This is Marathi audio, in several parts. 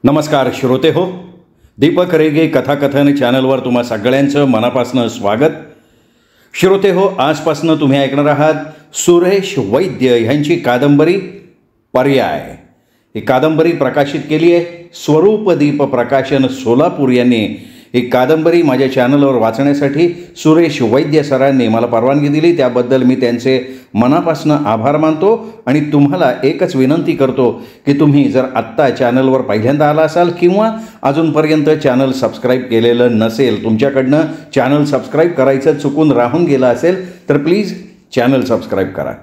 नमस्कार श्रोते हो, दीपक रेगे कथाकथन चॅनलवर तुम्हा सगळ्यांचं मनापासून स्वागत. श्रोते हो, आजपासून तुम्ही ऐकणार आहात सुरेश वैद्य यांची कादंबरी पर्याय. ही कादंबरी प्रकाशित केली आहे स्वरूपदीप प्रकाशन सोलापूर यांनी. ही कादंबरी माझ्या चॅनलवर वाचण्यासाठी सुरेश वैद्य सरांनी मला परवानगी दिली, त्याबद्दल मी त्यांचे मनापासून आभार मानतो. आणि तुम्हाला एकच विनंती करतो की तुम्ही जर आत्ता चॅनलवर पहिल्यांदा आला असाल किंवा अजूनपर्यंत चॅनल सबस्क्राईब केलेलं नसेल, तुमच्याकडनं चॅनल सबस्क्राईब करायचं चुकून राहून गेलं असेल तर प्लीज चॅनल सबस्क्राईब करा.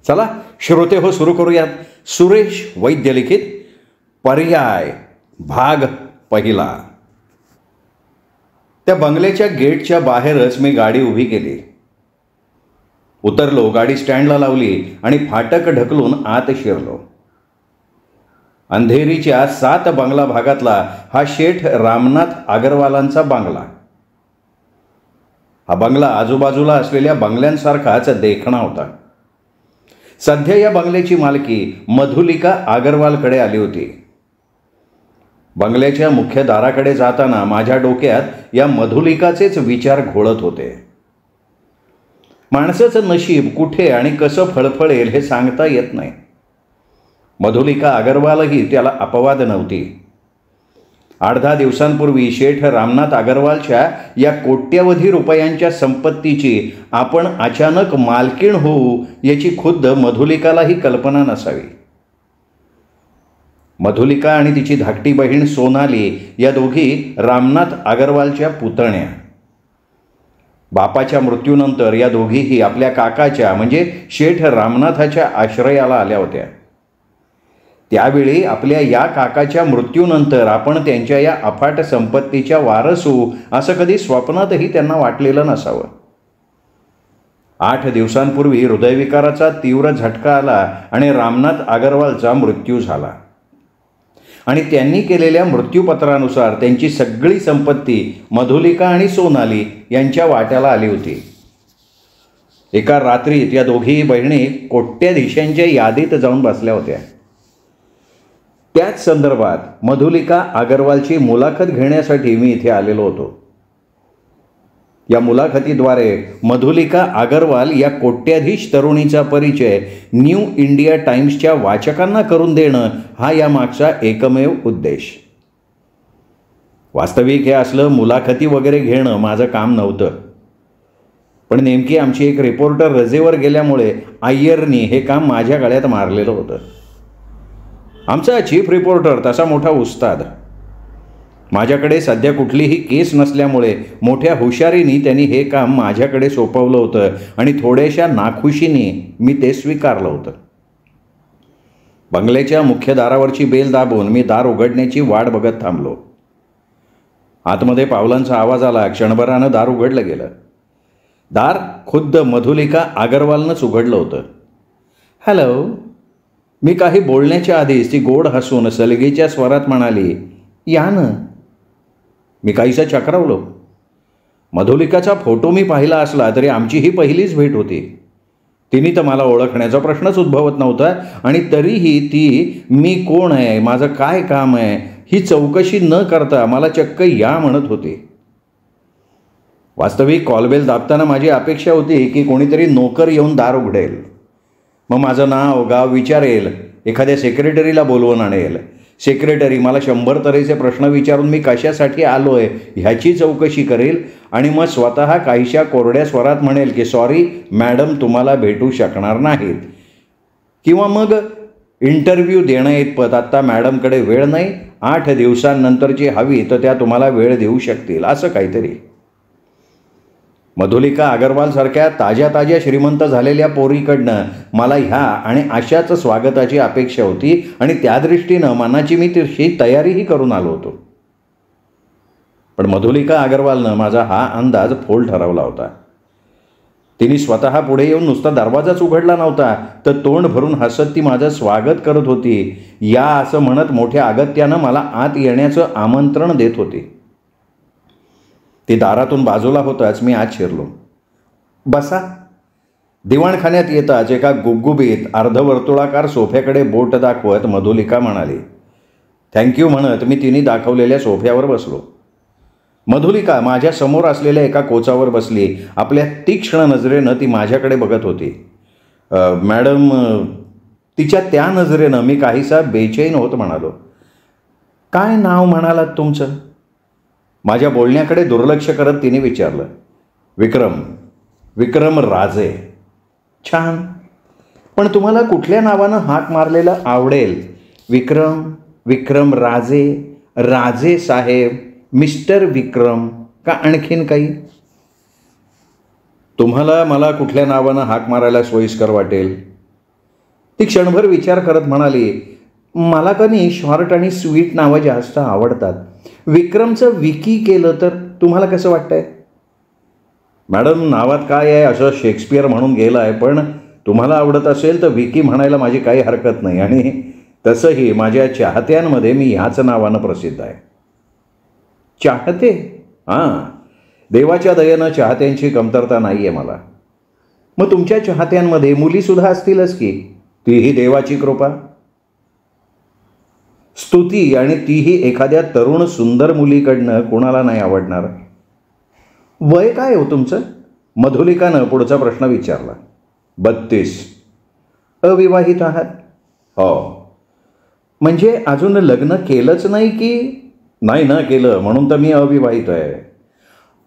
चला श्रोते हो, सुरू करूयात. सुरेश वैद्य लिखित पर्याय भाग पहिला. त्या बंगल्याच्या गेटच्या बाहेरच मी गाडी उभी केली. उतरलो, गाडी स्टँडला लावली आणि फाटक ढकलून आत शिरलो. अंधेरीच्या 7 बंगला भागातला हा शेठ रामनाथ अगरवालांचा बंगला. हा बंगला आजूबाजूला असलेल्या बंगल्यांसारखाच देखणा होता. सध्या या बंगल्याची मालकी मधुलिका अगरवालकडे आली होती. बंगल्याच्या मुख्य दाराकडे जाताना माझ्या डोक्यात या मधुलिकाचेच विचार घोळत होते. माणसाचं नशीब कुठे आणि कसं फळफळेल हे सांगता येत नाही. मधुलिका अगरवालही त्याला अपवाद नव्हती. 8-10 दिवसांपूर्वी शेठ रामनाथ अगरवालच्या या कोट्यवधी रुपयांच्या संपत्तीची आपण अचानक मालकीण होऊ याची खुद्द मधुलिकालाही कल्पना नसावी. मधुलिका आणि तिची धाकटी बहीण सोनाली या दोघी रामनाथ अगरवालच्या पुतण्या. बापाच्या मृत्यूनंतर या दोघीही आपल्या काकाच्या म्हणजे शेठ रामनाथाच्या आश्रयाला आल्या होत्या. त्यावेळी आपल्या या काकाच्या मृत्यूनंतर आपण त्यांच्या या अफाट संपत्तीच्या वारस होऊ असं कधी स्वप्नातही त्यांना वाटलेलं नसावं. 8 दिवसांपूर्वी हृदयविकाराचा तीव्र झटका आला आणि रामनाथ अगरवालचा मृत्यू झाला. आणि त्यांनी केलेल्या मृत्यूपत्रानुसार त्यांची सगळी संपत्ती मधुलिका आणि सोनाली यांच्या वाट्याला आली होती. एका रात्रीत या दोघी बहिणी कोट्याधीशांच्या यादीत जाऊन बसल्या होत्या. त्याच संदर्भात मधुलिका अगरवालची मुलाखत घेण्यासाठी मी इथे आलेलो होतो. या मुलाखतीद्वारे मधुलिका अगरवाल या कोट्याधीश तरुणीचा परिचय न्यू इंडिया टाइम्सच्या वाचकांना करून देणं हा यामागचा एकमेव उद्देश. वास्तविक हे असलं मुलाखती वगैरे घेणं माझं काम नव्हतं. पण नेमकी आमची एक रिपोर्टर रजेवर गेल्यामुळे अय्यरनी हे काम माझ्या गळ्यात मारलेलं होतं. आमचा चीफ रिपोर्टर तसा मोठा उस्ताद. माझ्याकडे सध्या कुठलीही केस नसल्यामुळे मोठ्या हुशारीने त्यांनी हे काम माझ्याकडे सोपवलं होतं आणि थोड्याशा नाखुशीने मी ते स्वीकारलं होतं. बंगल्याच्या मुख्य दारावरची बेल दाबून मी दार उघडण्याची वाट बघत थांबलो. आतमध्ये पावलांचा आवाज आला. क्षणभरानं दार उघडलं गेलं. दार खुद्द मधुलिका अगरवालनंच उघडलं होतं. हॅलो. मी काही बोलण्याच्या आधीच ती गोड हसून सलगीच्या स्वरात म्हणाली, या ना. मी काहीसा चक्रावलो. मधुलिकाचा फोटो मी पाहिला असला तरी आमची ही पहिलीच भेट होती. तिने तर मला ओळखण्याचा प्रश्नच उद्भवत नव्हता आणि तरीही ती मी कोण आहे, माझं काय काम आहे ही चौकशी न करता मला चक्क या म्हणत होती. वास्तविक कॉलबेल दाबताना माझी अपेक्षा होती की कोणीतरी नोकर येऊन दार उघडेल. मग माझं नाव गाव विचारेल, एखाद्या सेक्रेटरीला बोलवून आणेल. सेक्रेटरी मला 100 तऱ्हेचे प्रश्न विचारून मी कशासाठी आलो आहे ह्याची चौकशी करेल आणि मग स्वतः काहीशा कोरड्या स्वरात म्हणेल की सॉरी मॅडम, तुम्हाला भेटू शकणार नाहीत. किंवा मग इंटरव्ह्यू देणं इतपत आत्ता मॅडमकडे वेळ नाही, 8 दिवसांनंतरची हवी तर त्या तुम्हाला वेळ देऊ शकतील, असं काहीतरी. मधुलिका अगरवालसारख्या ताज्या श्रीमंत झालेल्या पोरीकडनं मला ह्या आणि अशाच स्वागताची अपेक्षा होती आणि त्या दृष्टीनं मनाची मी तशी तयारीही करून आलो होतो. पण मधुलिका अगरवालनं माझा हा अंदाज फोल ठरवला होता. तिने स्वतः पुढे येऊन नुसता दरवाजाच उघडला नव्हता तर तोंड भरून हसत ती माझं स्वागत करत होती. या असं म्हणत मोठ्या अगत्यानं मला आत येण्याचं आमंत्रण देत होती. ती दारातून बाजूला होताच मी आत शिरलो. बसा. दिवाणखान्यात येताच एका गुबगुबीत अर्धवर्तुळाकार सोफ्याकडे बोट दाखवत मधुलिका म्हणाली, थँक्यू म्हणत मी तिने दाखवलेल्या सोफ्यावर बसलो. मधुलिका माझ्या समोर असलेल्या एका कोचावर बसली. आपल्या तीक्ष्ण नजरेनं ती माझ्याकडे बघत होती. मॅडम, तिच्या त्या नजरेनं मी काहीसा बेचैन होत म्हणालो. काय नाव म्हणालात तुमचं? माझ्या बोलण्याकडे दुर्लक्ष करत तिने विचारलं. विक्रम. विक्रम राजे. छान. पण तुम्हाला कुठल्या नावानं हाक मारलेलं आवडेल? विक्रम, विक्रम राजे, राजे साहेब, मिस्टर विक्रम, का आणखीन काही? तुम्हाला मला कुठल्या नावानं हाक मारायला सोयीस्कर वाटेल? ती क्षणभर विचार करत म्हणाली. मला का नाही शॉर्ट आणि स्वीट नावं जास्त आवडतात. विक्रमचं विकी केलं तर तुम्हाला कसं वाटतंय? मॅडम, नावात काय आहे असं शेक्सपियर म्हणून गेलं आहे, पण तुम्हाला आवडत असेल तर विकी म्हणायला माझी काही हरकत नाही. आणि तसंही माझ्या चाहत्यांमध्ये मी ह्याच नावानं प्रसिद्ध आहे. चाहते? हां, देवाच्या दयेनं चाहत्यांची कमतरता नाही आहे मला. मग तुमच्या चाहत्यांमध्ये मुलीसुद्धा असतीलच की? तीही देवाची कृपा. स्तुती, आणि तीही एखाद्या तरुण सुंदर मुलीकडनं कोणाला नाही आवडणार. वय काय हो तुमचं? मधुलिकानं पुढचा प्रश्न विचारला. 32. अविवाहित आहात? हो. म्हणजे अजून लग्न केलंच नाही की? नाही ना केलं, म्हणून तर मी अविवाहित आहे.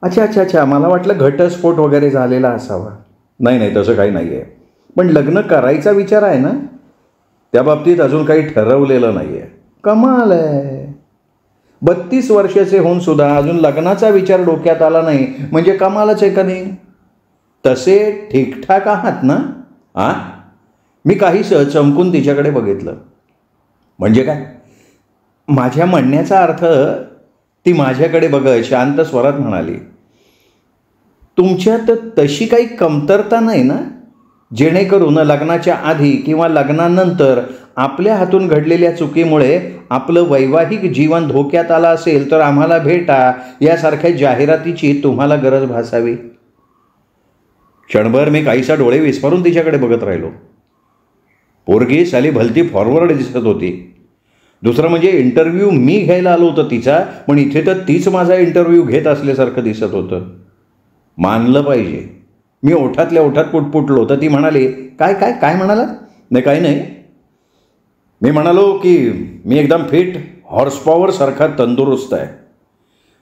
अच्छा अच्छा अच्छा, मला वाटलं घटस्फोट वगैरे झालेला असावा. नाही नाही, तसं काही नाही आहे. पण लग्न करायचा विचार आहे ना? त्या बाबतीत अजून काही ठरवलेलं नाही आहे. कमाल आहे. 32 वर्षाचे होऊन सुद्धा अजून लग्नाचा विचार डोक्यात आला नाही म्हणजे कमालच आहे का नाही? तसे ठीकठाक आहात ना? हां. मी काहीसं चमकून तिच्याकडे बघितलं. म्हणजे काय? माझ्या म्हणण्याचा अर्थ ती माझ्याकडे बघत शांत स्वरात म्हणाली. तुमच्यात तशी काही कमतरता नाही ना, जेणेकरून लग्नाच्या आधी किंवा लग्नानंतर आपल्या हातून घडलेल्या चुकीमुळे आपलं वैवाहिक जीवन धोक्यात आलं असेल तर आम्हाला भेटा यासारख्या जाहिरातीची तुम्हाला गरज भासावी? क्षणभर मी काहीसा डोळे विस्फारून तिच्याकडे बघत राहिलो. पोरगी साली भलती फॉरवर्ड दिसत होती. दुसरं म्हणजे इंटरव्ह्यू मी घ्यायला आलो होतो तिचा, पण इथे तर तीच माझा इंटरव्ह्यू घेत असल्यासारखं दिसत होतं. मानलं पाहिजे. मी ओठातल्या ओठात पुटपुटलो तर ती म्हणाली, काय काय काय म्हणाला? नाही काही नाही. मी म्हणालो की मी एकदम फिट, हॉर्स पॉवर सारखा तंदुरुस्त आहे.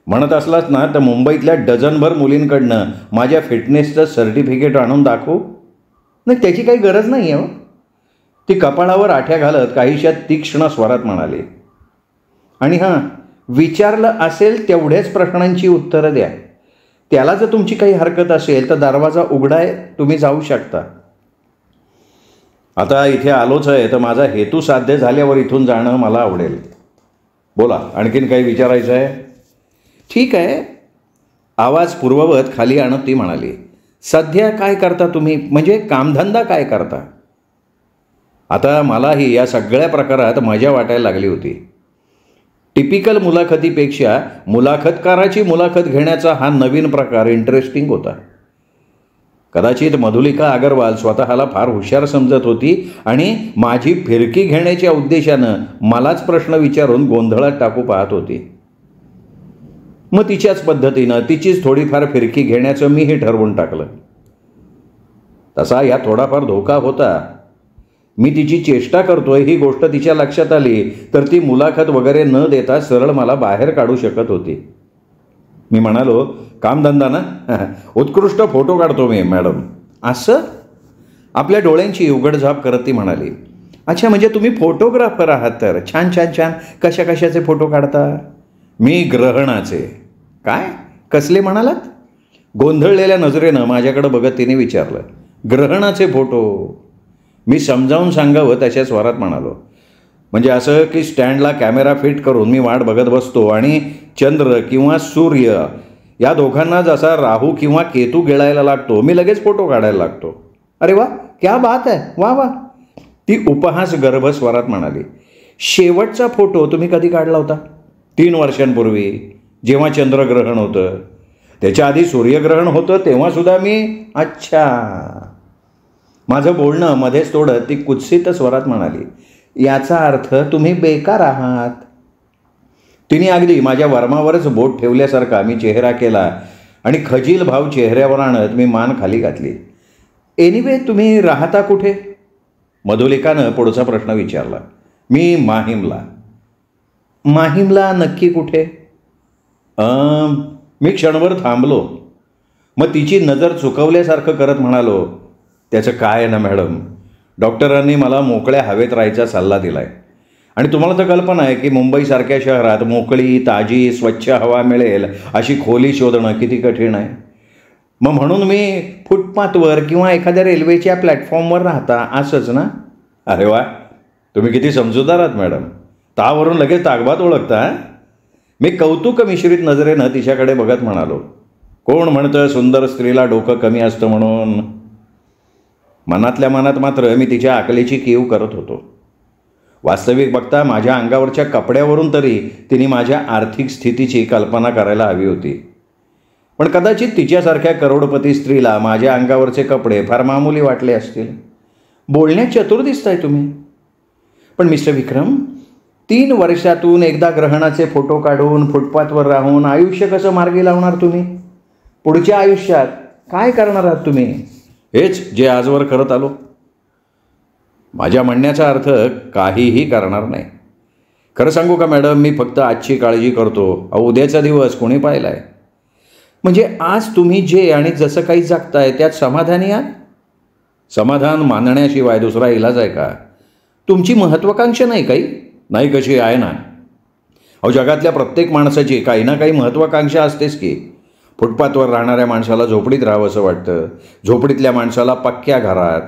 म्हणत असलास ना तर मुंबईतल्या डझनभर मुलींकडनं माझ्या फिटनेसचं सर्टिफिकेट आणून दाखवू? नाही, त्याची काही गरज नाही आहे. ती कपाळावर आठ्या घालत काहीशा तीक्ष्ण स्वरात म्हणाली. आणि हां, विचारलं असेल तेवढ्याच प्रश्नांची उत्तरं द्या. त्याला जर तुमची काही हरकत असेल तर दरवाजा उघडा आहे, तुम्ही जाऊ शकता. आता इथे आलोच आहे तर माझा हेतू साध्य झाल्यावर इथून जाणं मला आवडेल. बोला, आणखीन काही विचारायचं आहे? ठीक आहे. आवाज पूर्ववत खाली आणत ती म्हणाली. सध्या काय करता तुम्ही? म्हणजे कामधंदा काय करता? आता मलाही या सगळ्या प्रकारात मजा वाटायला लागली होती. टिपिकल मुलाखतीपेक्षा मुलाखतकाराची मुलाखत घेण्याचा हा नवीन प्रकार इंटरेस्टिंग होता. कदाचित मधुलिका अग्रवाल स्वतःला फार हुशार समजत होती आणि माझी फिरकी घेण्याच्या उद्देशानं मलाच प्रश्न विचारून गोंधळात टाकू पाहत होती. मग तिच्याच पद्धतीनं तिचीच थोडीफार फिरकी घेण्याचं मीही ठरवून टाकलं. तसा या थोडाफार धोका होता. मी तिची चेष्टा करतोय ही गोष्ट तिच्या लक्षात आली तर ती मुलाखत वगैरे न देता सरळ मला बाहेर काढू शकत होती. मी म्हणालो, कामधंदा ना? उत्कृष्ट फोटो काढतो मी मॅडम. असं? आपल्या डोळ्यांची उघडझाप करत ती म्हणाली. अच्छा, म्हणजे तुम्ही फोटोग्राफर आहात तर. छान छान छान. कशा कशाचे फोटो काढता? मी ग्रहणाचे. काय? कसले म्हणालात? गोंधळलेल्या नजरेनं माझ्याकडं बघत तिने विचारलं. ग्रहणाचे फोटो. मी समजावून सांगावं तशा स्वरात म्हणालो. म्हणजे असं की स्टँडला कॅमेरा फिट करून मी वाट बघत बसतो आणि चंद्र किंवा सूर्य या दोघांना जसा राहू किंवा केतू गिळायला लागतो मी लगेच फोटो काढायला लागतो. अरे वा, क्या बात आहे, वा वा. ती उपहास गर्भ स्वरात म्हणाली. शेवटचा फोटो तुम्ही कधी काढला होता? 3 वर्षांपूर्वी, जेव्हा चंद्रग्रहण होतं. त्याच्या आधी सूर्यग्रहण होतं तेव्हासुद्धा मी. अच्छा. माझं बोलणं मध्येच तोडत ती कुत्सित स्वरात म्हणाली. याचा अर्थ तुम्ही बेकार आहात. तिने अगदी माझ्या वर्मावरच बोट ठेवल्यासारखा मी चेहरा केला आणि खजील भाव चेहऱ्यावर आणत मी मान खाली घातली. एनिवे, तुम्ही राहता कुठे? मधुलिकानं पुढचा प्रश्न विचारला. मी माहीमला. माहीमला नक्की कुठे? मी क्षणभर थांबलो. मग तिची नजर चुकवल्यासारखं करत म्हणालो, त्याचं काय ना मॅडम, डॉक्टरांनी मला मोकळ्या हवेत राहायचा सल्ला दिला आहे. आणि तुम्हाला तर कल्पना आहे की मुंबईसारख्या शहरात मोकळी, ताजी, स्वच्छ हवा मिळेल अशी खोली शोधणं किती कठीण आहे. मग म्हणून मी फुटपाथवर किंवा एखाद्या रेल्वेच्या प्लॅटफॉर्मवर राहता, असंच ना? अरे वा, तुम्ही किती समजूतदार आहात मॅडम. तावरून लगेच ताकबात ओळखता. मी कौतुक मिश्रित नजरेनं तिच्याकडे बघत म्हणालो, कोण म्हणतं सुंदर स्त्रीला डोकं कमी असतं म्हणून? मनातल्या मनात मात्र मी तिच्या अकलेची कीव करत होतो. वास्तविक बघता माझ्या अंगावरच्या कपड्यावरून तरी तिने माझ्या आर्थिक स्थितीची कल्पना करायला हवी होती. पण कदाचित तिच्यासारख्या करोडपती स्त्रीला माझ्या अंगावरचे कपडे फार मामूली वाटले असतील. बोलण्यात चतुर दिसताय तुम्ही. पण मिस्टर विक्रम, 3 वर्षातून एकदा ग्रहणाचे फोटो काढून फुटपाथवर राहून आयुष्य कसं मार्गी लावणार तुम्ही? पुढच्या आयुष्यात काय करणार आहात तुम्ही? हेच जे आजवर करत आलो. माझ्या म्हणण्याचा अर्थ काहीही करणार नाही. खरं सांगू का मॅडम, मी फक्त आजची काळजी करतो. उद्याचा दिवस कोणी पाहिला आहे? म्हणजे आज तुम्ही जे आणि जसं काही जगताय त्यात समाधानी आहात? समाधान मानण्याशिवाय दुसरा इलाज आहे का? तुमची महत्त्वाकांक्षा नाही काही? नाही कशी आहे ना. जगातल्या प्रत्येक माणसाची काही ना काही महत्त्वाकांक्षा असतेच की. फुटपाथवर राहणाऱ्या माणसाला झोपडीत राहावं असं वाटतं. झोपडीतल्या माणसाला पक्क्या घरात.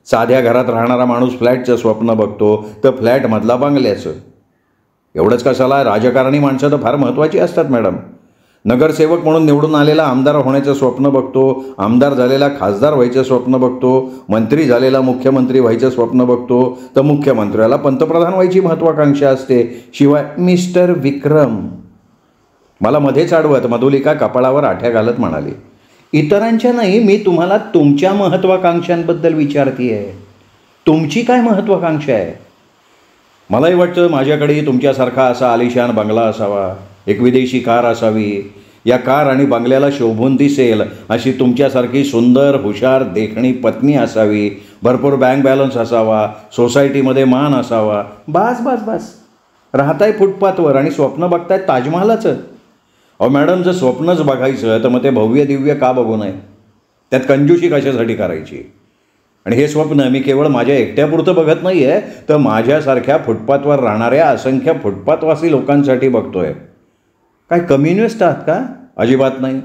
साध्या घरात राहणारा माणूस फ्लॅटचं स्वप्न बघतो, तर फ्लॅटमधला बंगल्याचं. एवढंच कशाला, राजकारणी माणसं तर फार महत्त्वाची असतात मॅडम. नगरसेवक म्हणून निवडून आलेला आमदार होण्याचं स्वप्न बघतो, आमदार झालेला खासदार व्हायचं स्वप्न बघतो, मंत्री झालेला मुख्यमंत्री व्हायचं स्वप्न बघतो, तर मुख्यमंत्र्याला पंतप्रधान व्हायची महत्त्वाकांक्षा असते. शिवाय मिस्टर विक्रम, मला मध्येच अडवत मधुलिका कपाळावर आठ्या घालत म्हणाली, इतरांच्या नाही, मी तुम्हाला तुमच्या महत्त्वाकांक्षांबद्दल विचारते आहे. तुमची काय महत्त्वाकांक्षा आहे? मलाही वाटतं माझ्याकडेही तुमच्यासारखा असा आलिशान बंगला असावा, एक विदेशी कार असावी, या कार आणि बंगल्याला शोभून दिसेल अशी तुमच्यासारखी सुंदर, हुशार, देखणी पत्नी असावी, भरपूर बँक बॅलन्स असावा, सोसायटीमध्ये मान असावा. बस बस बस. राहताय फुटपाथवर आणि स्वप्न बघताय ताजमहालाचं. मॅडम, जर स्वप्नच बघायचं तर मग ते भव्य दिव्य का बघू नये? त्यात कंजूशी कशासाठी करायची? आणि हे स्वप्न मी केवळ माझ्या एकट्यापुरतं बघत नाही आहे, तर माझ्यासारख्या फुटपाथवर राहणाऱ्या असंख्य फुटपाथवासी लोकांसाठी बघतोय. काय कम्युनिस्ट आहात का? अजिबात नाही.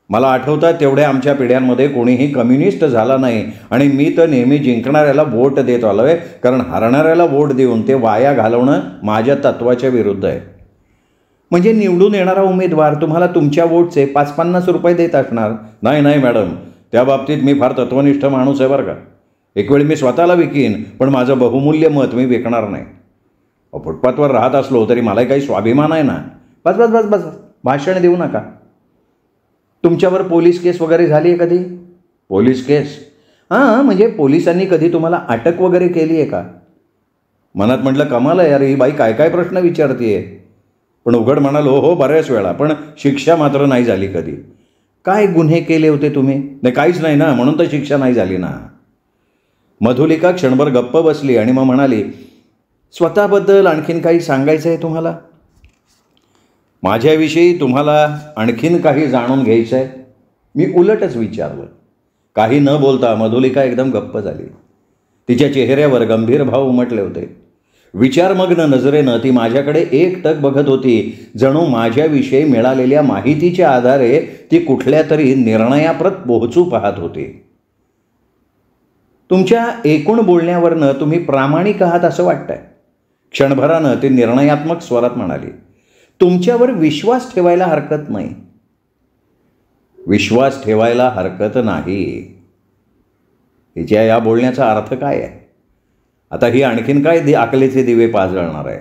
मला आठवतात तेवढ्या आमच्या पिढ्यांमध्ये कोणीही कम्युनिस्ट झाला नाही. आणि मी तर नेहमी जिंकणाऱ्याला वोट देत आलो आहे, कारण हरणाऱ्याला वोट देऊन ते वाया घालवणं माझ्या तत्त्वाच्या विरुद्ध आहे. म्हणजे निवडून येणारा उमेदवार तुम्हाला तुमच्या वोटचे 5-50 रुपये देत असणार? नाही नाही मॅडम, त्या बाबतीत मी फार तत्वनिष्ठ माणूस आहे बरं का. एक वेळ मी स्वतःला विकीन, पण माझं बहुमूल्य मत मी विकणार नाही. फुटपाथवर राहत असलो तरी मला काही स्वाभिमान आहे ना. बस बस बस बस, भाषण देऊ नका. तुमच्यावर पोलीस केस वगैरे झाली आहे कधी? पोलीस केस? म्हणजे पोलिसांनी कधी तुम्हाला अटक वगैरे केली आहे का? मनात म्हटलं, कमाल आहे यार, ही बाई काय काय प्रश्न विचारते. पण उघड म्हणालो, हो बऱ्याच वेळा, पण शिक्षा मात्र नाही झाली कधी. काय गुन्हे केले होते तुम्ही? नाही काहीच नाही ना, म्हणून तर शिक्षा नाही झाली ना. मधुलिका क्षणभर गप्प बसली आणि मग म्हणाली, स्वतःबद्दल आणखीन काही सांगायचं आहे तुम्हाला? माझ्याविषयी तुम्हाला आणखीन काही जाणून घ्यायचं आहे? मी उलटच विचारलं. काही न बोलता मधुलिका एकदम गप्प झाली. तिच्या चेहऱ्यावर गंभीर भाव उमटले होते. विचारमग्न नजरेनं ती माझ्याकडे एकटक बघत होती, जणू माझ्याविषयी मिळालेल्या माहितीच्या आधारे ती कुठल्या तरी निर्णयाप्रत पोहोचू पाहत होती. तुमच्या एकूण बोलण्यावरनं तुम्ही प्रामाणिक आहात असं वाटतंय. क्षणभरानं ती निर्णयात्मक स्वरात म्हणाली, तुमच्यावर विश्वास ठेवायला हरकत नाही. विश्वास ठेवायला हरकत नाही, हिच्या या बोलण्याचा अर्थ काय आहे? आता ही आणखीन काय अकलेचे दिवे पाजळणार आहे?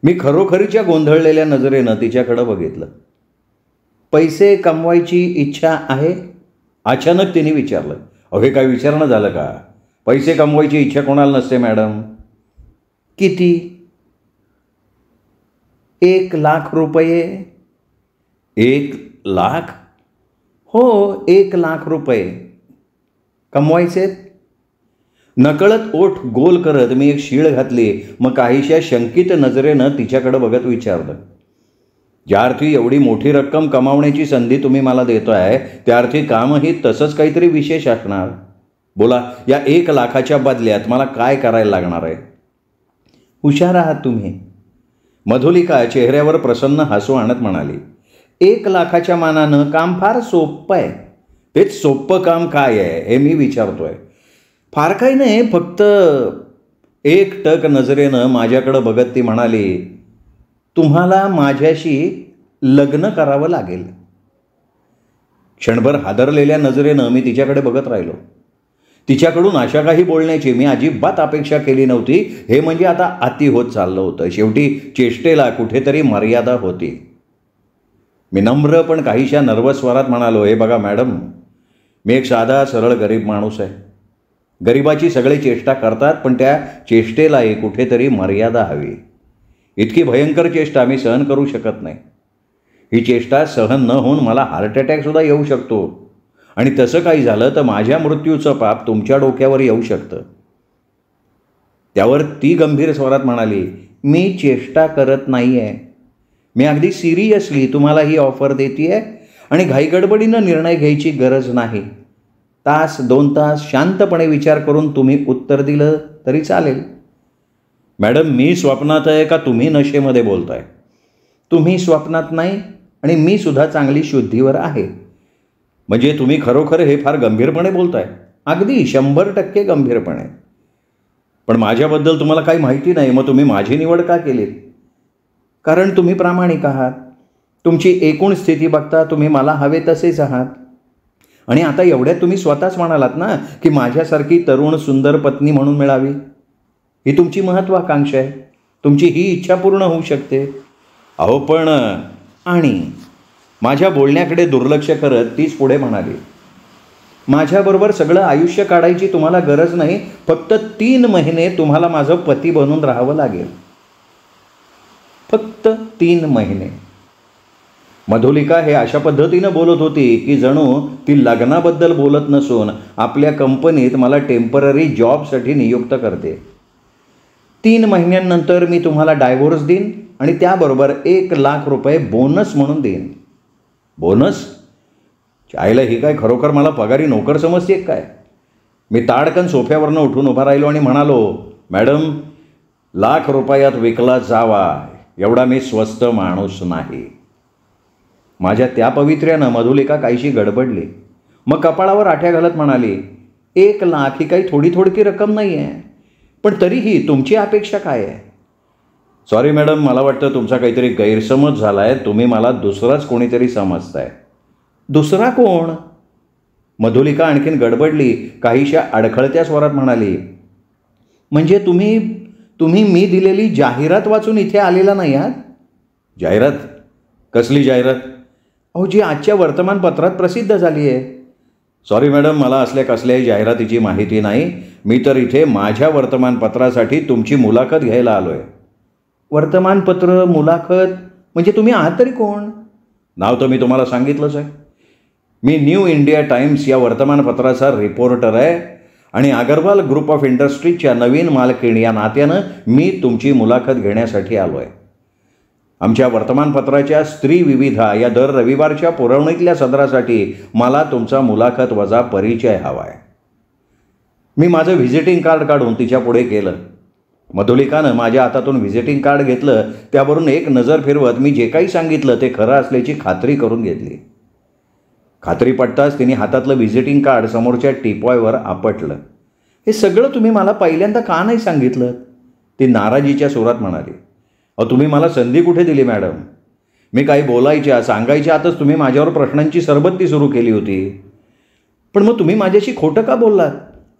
मी खरोखरीच्या गोंधळलेल्या नजरेनं तिच्याकडं बघितलं. पैसे कमवायची इच्छा आहे? अचानक तिने विचारलं. हे काय विचारणं झालं का? पैसे कमवायची इच्छा कोणाला नसते मॅडम. किती? 1,00,000 रुपये? 1,00,000? हो, 1,00,000 रुपये कमवायचेत. नकळत ओठ गोल करत मी एक शीळ घातली. मग काहीशा शंकित नजरेनं तिच्याकडे बघत विचारलं, ज्या अर्थी एवढी मोठी रक्कम कमावण्याची संधी तुम्ही मला देतोय त्या अर्थी कामही तसंच काहीतरी विशेष असणार. बोला, या 1,00,000च्या बदल्यात मला काय करायला लागणार आहे? हुशार आहात तुम्ही. मधुलिका चेहऱ्यावर प्रसन्न हसू आणत म्हणाली, 1,00,000च्या मानानं काम फार सोपं आहे. तेच सोपं काम काय आहे हे मी विचारतोय. फार काही नाही, फक्त एक टक नजरेनं माझ्याकडं बघत ती म्हणाली, तुम्हाला माझ्याशी लग्न करावं लागेल. क्षणभर हादरलेल्या नजरेनं मी तिच्याकडे बघत राहिलो. तिच्याकडून अशा काही बोलण्याची मी अजिबात अपेक्षा केली नव्हती. हे म्हणजे आता अति होत चाललं होतं. शेवटी चेष्टेला कुठेतरी मर्यादा होती. मी नम्र पण काहीशा नर्वस स्वरात म्हणालो, हे बघा मॅडम, मी एक साधा सरळ गरीब माणूस आहे. गरिबाची सगळे चेष्टा करतात, पण त्या चेष्टेलाही कुठेतरी मर्यादा हवी. इतकी भयंकर चेष्टा मी सहन करू शकत नाही. ही चेष्टा सहन न होऊन मला हार्ट अटॅकसुद्धा येऊ शकतो. आणि तसं काही झालं तर माझ्या मृत्यूचं पाप तुमच्या डोक्यावर येऊ शकतं. त्यावर ती गंभीर स्वरात म्हणाली, मी चेष्टा करत नाही आहे. मी अगदी सिरियसली तुम्हाला ही ऑफर देते आहे आणि घाईगडबडीनं निर्णय घ्यायची गरज नाही. 1-2 तास शांतपणे विचार करून तुम्ही उत्तर दिलं तरी चालेल. मॅडम, मी स्वप्नात आहे का तुम्ही नशेमध्ये बोलताय? तुम्ही स्वप्नात नाही आणि मी सुद्धा चांगली शुद्धीवर आहे. म्हणजे तुम्ही खरोखर हे फार गंभीरपणे बोलताय? अगदी 100% गंभीरपणे. पण माझ्याबद्दल तुम्हाला काही माहिती नाही, मग तुम्ही माझी निवड का केली? कारण तुम्ही प्रामाणिक आहात. तुमची एकूण स्थिती बघता तुम्ही मला हवे तसेच आहात. आणि आता एवढ्यात तुम्ही स्वतःच म्हणालात ना की माझ्यासारखी तरुण सुंदर पत्नी म्हणून मिळावी. ही तुमची महत्त्वाकांक्षा आहे. तुमची ही इच्छा पूर्ण होऊ शकते. अहो पण, आणि माझ्या बोलण्याकडे दुर्लक्ष करत तीच पुढे म्हणाली, माझ्याबरोबर सगळं आयुष्य काढायची तुम्हाला गरज नाही. फक्त 3 महिने तुम्हाला माझं पती बनून राहावं लागेल. फक्त 3 महिने. मधुलिका हे अशा पद्धतीनं बोलत होती की जणू ती लग्नाबद्दल बोलत नसून आपल्या कंपनीत मला टेम्पररी जॉबसाठी नियुक्त करते. 3 महिन्यांनंतर मी तुम्हाला डायव्होर्स देईन आणि त्याबरोबर 1,00,000 रुपये बोनस म्हणून देईन. बोनस? चायला ही काय खरोखर मला पगारी नोकर समजते काय? मी ताडकन सोफ्यावरनं उठून उभा राहिलो आणि म्हणालो, मॅडम, 1,00,000 रुपयात विकला जावा एवढा मी स्वस्त माणूस नाही. माझ्या त्या पवित्र्यानं मधुलिका काहीशी गडबडली. मग कपाळावर आठ्या घालत म्हणाली, 1,00,000 ही काही थोडी थोडकी रक्कम नाही आहे. पण तरीही तुमची अपेक्षा काय आहे? सॉरी मॅडम, मला वाटतं तुमचा काहीतरी गैरसमज झाला आहे. तुम्ही मला दुसराच कोणीतरी समजताय. दुसरा कोण? मधुलिका आणखीन गडबडली. काहीशा अडखळत्या स्वरात म्हणाली, म्हणजे तुम्ही मी दिलेली जाहिरात वाचून इथे आलेला नाही आहात? जाहिरात? कसली जाहिरात? अहो, जी आजच्या वर्तमानपत्रात प्रसिद्ध झाली आहे. सॉरी मॅडम, मला असल्या कसल्याही जाहिरातीची माहिती नाही. मी तर इथे माझ्या वर्तमानपत्रासाठी तुमची मुलाखत घ्यायला आलो आहे. वर्तमानपत्र, मुलाखत? म्हणजे तुम्ही आहात तरी कोण? नाव तर मी तुम्हाला सांगितलंच आहे. मी न्यू इंडिया टाइम्स या वर्तमानपत्राचा रिपोर्टर आहे आणि अगरवाल ग्रुप ऑफ इंडस्ट्रीजच्या नवीन मालकीण या नात्यानं मी तुमची मुलाखत घेण्यासाठी आलो आहे. आमच्या वर्तमानपत्राच्या स्त्री विविधा या दर रविवारच्या पुरवणीतल्या सदरासाठी मला तुमचा मुलाखत वजा परिचय हवा आहे. मी माझं व्हिजिटिंग कार्ड काढून तिच्या पुढे केलं. मधुलिकानं माझ्या हातातून व्हिजिटिंग कार्ड घेतलं. त्यावरून एक नजर फिरवत मी जे काही सांगितलं ते खरं असल्याची खात्री करून घेतली. खात्री पटताच तिने हातातलं व्हिजिटिंग कार्ड समोरच्या टिपॉयवर आपटलं. हे सगळं तुम्ही मला पहिल्यांदा का नाही सांगितलं? ती नाराजीच्या सुरात म्हणाली. अहो, तुम्ही मला संधी कुठे दिली मॅडम? मी काही बोलायच्या सांगायच्या आतच तुम्ही माझ्यावर प्रश्नांची सरबत्ती सुरू केली होती. पण मग तुम्ही माझ्याशी खोटं का बोललात?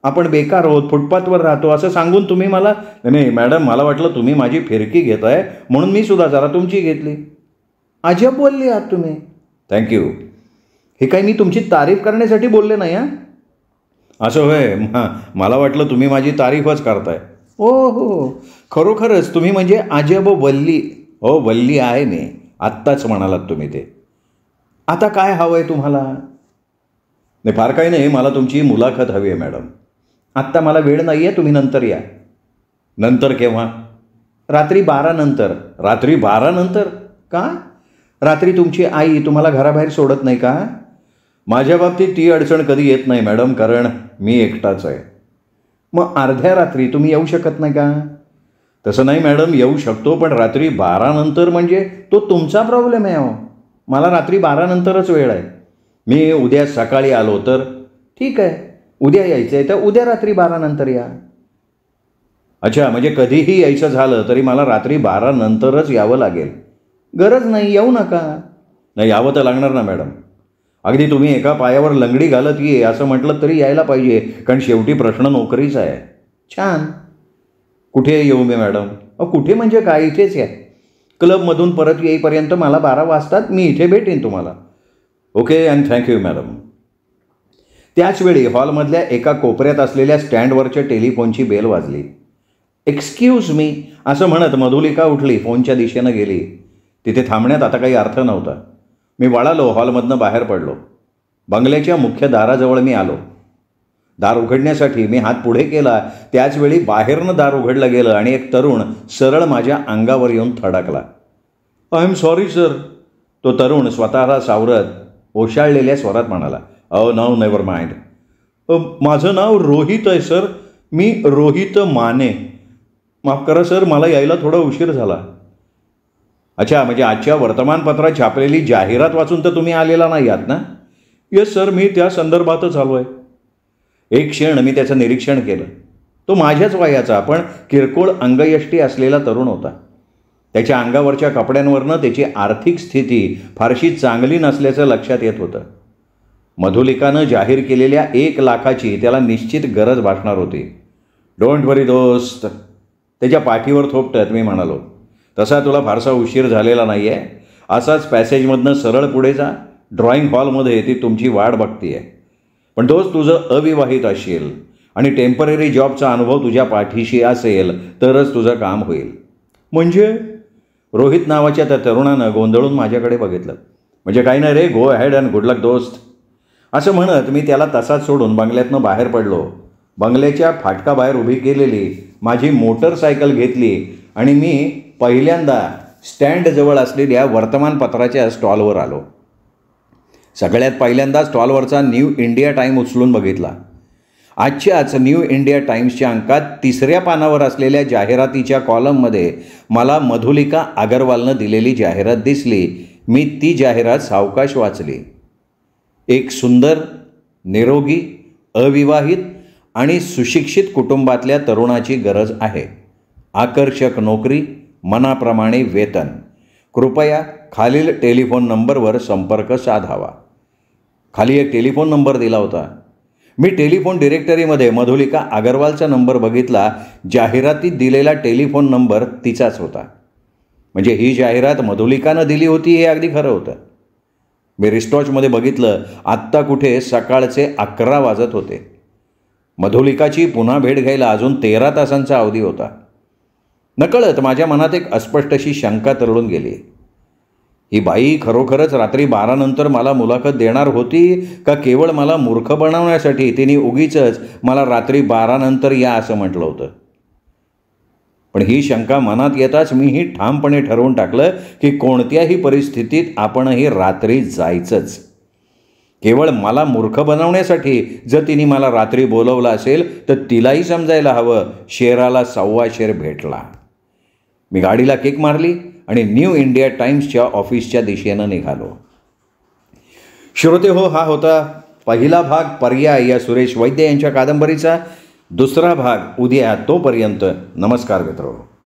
आपण बेकार आहोत, फुटपाथवर राहतो असं सांगून तुम्ही मला. नाही मॅडम, मला वाटलं तुम्ही माझी फिरकी घेताय म्हणून मी सुद्धा जरा तुमची घेतली. अजब बोलली आहात तुम्ही. थँक्यू. हे काही मी तुमची तारीफ करण्यासाठी बोलले नाही. हां, असं होय? मला वाटलं तुम्ही माझी तारीफच करताय. हो हो, खरोखरच तुम्ही म्हणजे अजब वल्ली. हो वल्ली आहे मी, आत्ताच म्हणालात तुम्ही ते. आता काय हवं आहे तुम्हाला? नाही फार काही नाही, मला तुमची मुलाखत हवी आहे मॅडम. आत्ता मला वेळ नाही आहे, तुम्ही नंतर या. नंतर केव्हा? रात्री 12 नंतर. रात्री 12 नंतर का? रात्री तुमची आई तुम्हाला घराबाहेर सोडत नाही का? माझ्या बाबतीत ती अडचण कधी येत नाही मॅडम, कारण मी एकटाच आहे. मग अर्ध्या रात्री तुम्ही येऊ शकत नाही का? तसं नाही मॅडम, येऊ शकतो, पण रात्री 12 नंतर म्हणजे तो तुमचा प्रॉब्लेम आहे. मला रात्री 12 नंतरच वेळ आहे. मी उद्या सकाळी आलो तर ठीक आहे, उद्या यायचं आहे तर उद्या रात्री 12 नंतर या. अच्छा, म्हणजे कधीही यायचं झालं तरी मला रात्री 12 नंतरच यावं लागेल? गरज नाही, येऊ नका. नाही, यावं तर लागणार ना मॅडम. अगदी तुम्ही एका पायावर लंगडी घालत ये असं म्हटलं तरी यायला पाहिजे, कारण शेवटी प्रश्न नोकरीचा आहे. छान. कुठे येऊ मी मॅडम? कुठे म्हणजे काय, इथेच या. क्लबमधून परत येईपर्यंत मला 12 वाजतात. मी इथे भेटेन तुम्हाला. Okay and thank you madam. त्याचवेळी हॉलमधल्या एका कोपऱ्यात असलेल्या स्टँडवरच्या टेलिफोनची बेल वाजली. एक्सक्यूज मी असं म्हणत मधुलिका उठली, फोनच्या दिशेनं गेली. तिथे थांबण्यात आता काही अर्थ नव्हता. मी वळालो, हॉलमधनं बाहेर पडलो. बंगल्याच्या मुख्य दाराजवळ मी आलो. दार उघडण्यासाठी मी हात पुढे केला. त्याचवेळी बाहेरनं दार उघडलं गेलं आणि एक तरुण सरळ माझ्या अंगावर येऊन थडकला. I am sorry sir. तो तरुण स्वतःला सावरत ओशाळलेल्या स्वरात म्हणाला, नो नेव्हर माइंड. माझं नाव रोहित आहे सर. मी रोहित माने. माफ करा सर, मला यायला थोडा उशीर झाला. अच्छा, म्हणजे आजच्या वर्तमानपत्रात छापलेली जाहिरात वाचून तर तुम्ही आलेला नाही आहात ना? येस सर, मी त्या संदर्भातच आलो आहे. एक क्षण मी त्याचं निरीक्षण केलं. तो माझ्याच वयाचा पण किरकोळ अंगयष्टी असलेला तरुण होता. त्याच्या अंगावरच्या कपड्यांवरनं त्याची आर्थिक स्थिती फारशी चांगली नसल्याचं लक्षात येत होतं. मधुलिकानं जाहीर केलेल्या 1 लाखाची त्याला निश्चित गरज भासणार होती. डोंट वरी दोस्त, त्याच्या पाठीवर थोपटत मी म्हणालो. तसा तुला फारसा उशीर झालेला नाही आहे. असाच पॅसेजमधनं सरळ पुढे जा. ड्रॉइंग हॉलमध्ये ती तुमची वाट बघते आहे. पण तोच तुझं अविवाहित असेल आणि टेम्पररी जॉबचा अनुभव तुझ्या पाठीशी असेल तरच तुझं काम होईल. म्हणजे? रोहित नावाच्या त्या तरुणानं गोंधळून माझ्याकडे बघितलं. म्हणजे काही नाही रे, गो अहेड अँड गुड लक दोस्त. असं म्हणत मी त्याला तसाच सोडून बंगल्यातनं बाहेर पडलो. बंगल्याच्या फाटकाबाहेर उभी केलेली माझी मोटरसायकल घेतली आणि मी पहिल्यांदा स्टँडजवळ असलेल्या वर्तमानपत्राच्या स्टॉलवर आलो. सगळ्यात पहिल्यांदा स्टॉलवरचा न्यू इंडिया टाईम उचलून बघितला. आजच्याच न्यू इंडिया टाईम्सच्या अंकात 3ऱ्या पानावर असलेल्या जाहिरातीच्या कॉलममध्ये मला मधुलिका अगरवालनं दिलेली जाहिरात दिसली. मी ती जाहिरात सावकाश वाचली. एक सुंदर, निरोगी, अविवाहित आणि सुशिक्षित कुटुंबातल्या तरुणाची गरज आहे. आकर्षक नोकरी, मनाप्रमाणे वेतन. कृपया खालील टेलिफोन नंबरवर संपर्क साधावा. खाली एक टेलिफोन नंबर दिला होता. मी टेलिफोन डिरेक्टरीमध्ये मधुलिका अगरवालचा नंबर बघितला. जाहिरातीत दिलेला टेलिफोन नंबर तिचाच होता. म्हणजे ही जाहिरात मधुलिकानं दिली होती हे अगदी खरं होतं. मी रिस्टॉचमध्ये बघितलं. आत्ता कुठे सकाळचे 11 वाजत होते. मधुलिकाची पुन्हा भेट घ्यायला अजून 13 तासांचा अवधी होता. नकळत माझ्या मनात एक अस्पष्टशी शंका तरळून गेली. ही बाई खरोखरच रात्री 12 नंतर मला मुलाखत देणार होती का केवळ मला मूर्ख बनवण्यासाठी तिने उगीचच मला रात्री 12 नंतर या असं म्हटलं होतं? पण ही शंका मनात येताच मीही ठामपणे ठरवून टाकलं की कोणत्याही परिस्थितीत आपणही रात्री जायचंच. केवळ मला मूर्ख बनवण्यासाठी जर तिने मला रात्री बोलवलं असेल तर तिलाही समजायला हवं शेराला 1.25 शेर भेटला. मी गाडीला किक मारली आणि न्यू इंडिया टाईम्सच्या ऑफिसच्या दिशेनं निघालो. श्रोतेहो, हा होता पहिला भाग पर्याय या सुरेश वैद्य यांच्या कादंबरीचा. दुसरा भाग उद्या. तोपर्यंत नमस्कार मित्रांनो.